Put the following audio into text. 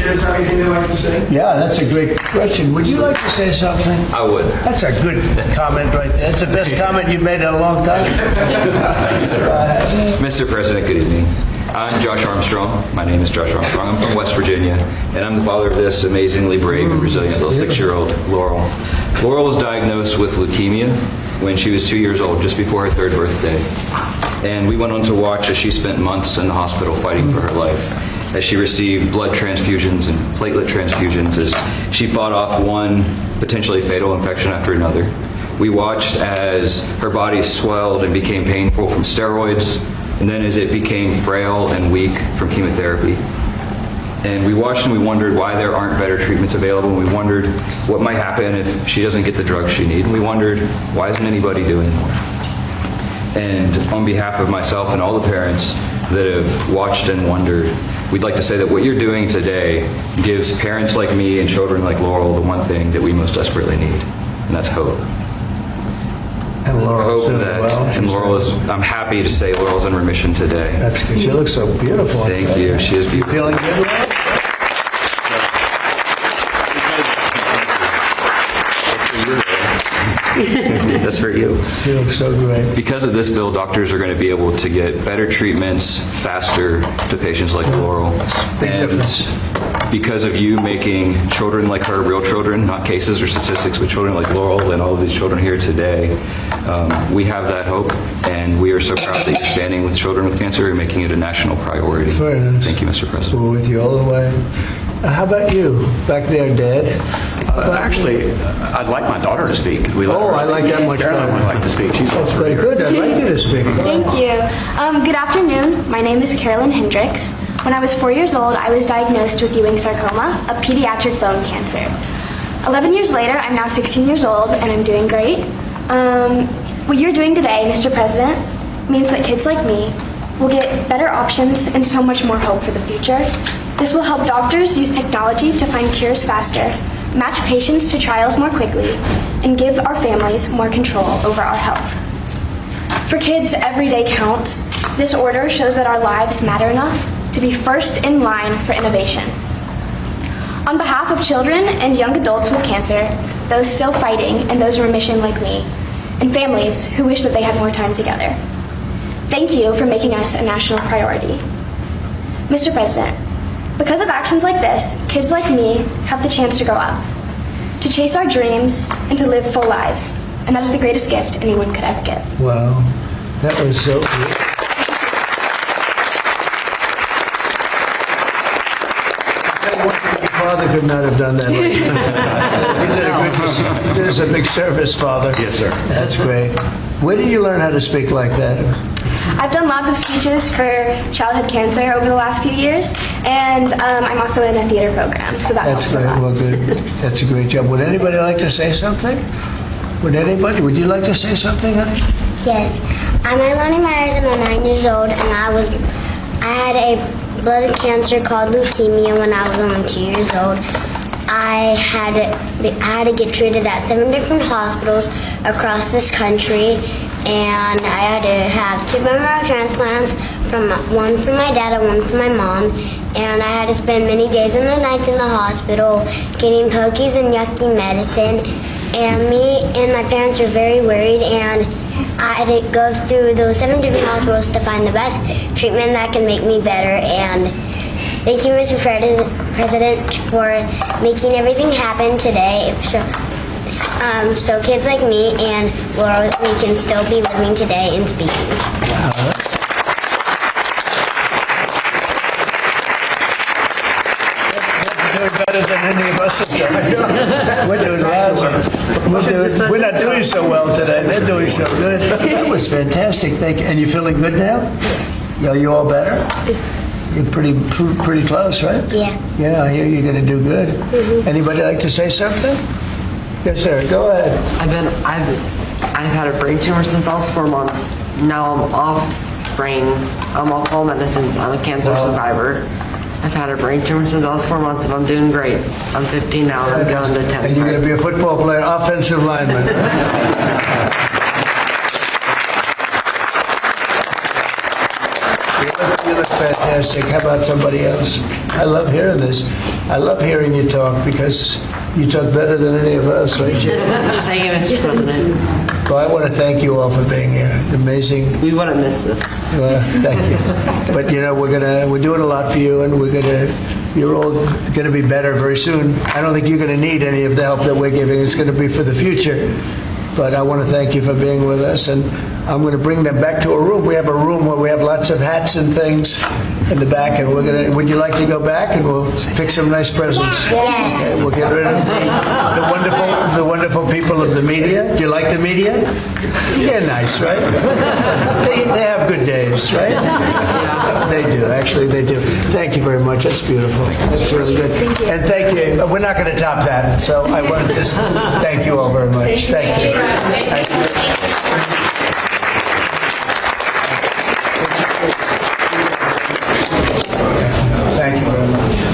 kids have anything they'd like to say? Yeah, that's a great question. Would you like to say something? I would. That's a good comment right there. That's the best comment you've made in a long time. Mr. President, good evening. I'm Josh Armstrong. My name is Josh Armstrong. I'm from West Virginia, and I'm the father of this amazingly brave and resilient little 6-year-old, Laurel. Laurel was diagnosed with leukemia when she was 2 years old, just before her 3rd birthday. And we went on to watch as she spent months in the hospital fighting for her life, as she received blood transfusions and platelet transfusions, as she fought off one potentially fatal infection after another. We watched as her body swelled and became painful from steroids, and then as it became frail and weak from chemotherapy. And we watched and we wondered why there aren't better treatments available, and we wondered what might happen if she doesn't get the drugs she needs, and we wondered, why isn't anybody doing more? And on behalf of myself and all the parents that have watched and wondered, we'd like to say that what you're doing today gives parents like me and children like Laurel the one thing that we most desperately need, and that's hope. And Laurel's doing well. And Laurel is, I'm happy to say Laurel's in remission today. That's good. She looks so beautiful. Thank you. She is You beautiful. feeling good, Laurel? That's for you. She looks so great. Because of this bill, doctors are going to be able to get better treatments faster to patients like Laurel. Big difference. Because of you making children like her real children, not cases or statistics, but children like Laurel and all of these children here today, we have that hope, and we are so proud that you're standing with children with cancer and making it a national priority. Very nice. Thank you, Mr. President. We're with you all the way. How about you? Back there, Dad? Actually, I'd like my daughter to speak. Could we let Oh, her I like that much Carolyn better. would like to speak. She's That's also very here. good. I'd like you to speak. Thank you. Good afternoon. My name is Carolyn Hendricks. When I was 4 years old, I was diagnosed with Ewing sarcoma, a pediatric bone cancer. 11 years later, I'm now 16 years old, and I'm doing great. What you're doing today, Mr. President, means that kids like me will get better options and so much more hope for the future. This will help doctors use technology to find cures faster, match patients to trials more quickly, and give our families more control over our health. For kids, every day counts. This order shows that our lives matter enough to be first in line for innovation. On behalf of children and young adults with cancer, those still fighting and those in remission like me, and families who wish that they had more time together, thank you for making us a national priority. Mr. President, because of actions like this, kids like me have the chance to grow up, to chase our dreams, and to live full lives. And that is the greatest gift anyone could ever give. Wow, that was so good. Your father could not have done that. You did us a big service, Father. Yes, sir. That's great. Where did you learn how to speak like that? I've done lots of speeches for childhood cancer over the last few years, and I'm also in a theater program, so that That's helps a great. lot. Well, good. That's a great job. Would anybody like to say something? Would you like to say something, honey? Yes, I'm Iloni Myers and I'm 9 years old, and I had a blood cancer called leukemia when I was only 2 years old. I had to get treated at 7 different hospitals across this country, and I had to have 2 bone marrow transplants, one for my dad and one for my mom, and I had to spend many days and the nights in the hospital getting pokies and yucky medicine, and me and my parents were very worried, and I had to go through those 7 different hospitals to find the best treatment that can make me better. And thank you, Mr. President, for making everything happen today. So kids like me and Laura, we can still be living today and speaking. They're better than any of us have done. We're doing lousy. We're not doing so well today. They're doing so good. That was fantastic. Thank you. And you feeling good now? Yes. Are you all better? You're pretty close, right? Yeah. Yeah, I hear you're going to do good. Anybody like to say something? Yes, sir. Go ahead. I've had a brain tumor since I was 4 months. Now I'm off all medicines. I'm a cancer survivor. I've had a brain tumor since I was 4 months, and I'm doing great. I'm 15 now, and I'm going to 10. And you're going to be a football player, offensive lineman. You look fantastic. fantastic. How about somebody else? I love hearing this. I love hearing you talk because you talk better than any of us, right, Jay? Thank you, Mr. President. Well, I want to thank you all for being here. Amazing. We wouldn't miss this. Thank you. But you know, we're doing a lot for you, and you're all gonna be better very soon. I don't think you're gonna need any of the help that we're giving. It's gonna be for the future. But I want to thank you for being with us, and I'm going to bring them back to a room. We have a room where we have lots of hats and things in the back, and would you like to go back and we'll pick some nice presents? Yes. Okay, we'll get rid of the wonderful people of the media. Do you like the media? They're nice, right? They have good days, right? They do, actually they do. Thank you very much, that's beautiful. That's really good. And thank you, we're not going to top that, so I want to just thank you all very much. Thank you. Thank you. Thank you very much.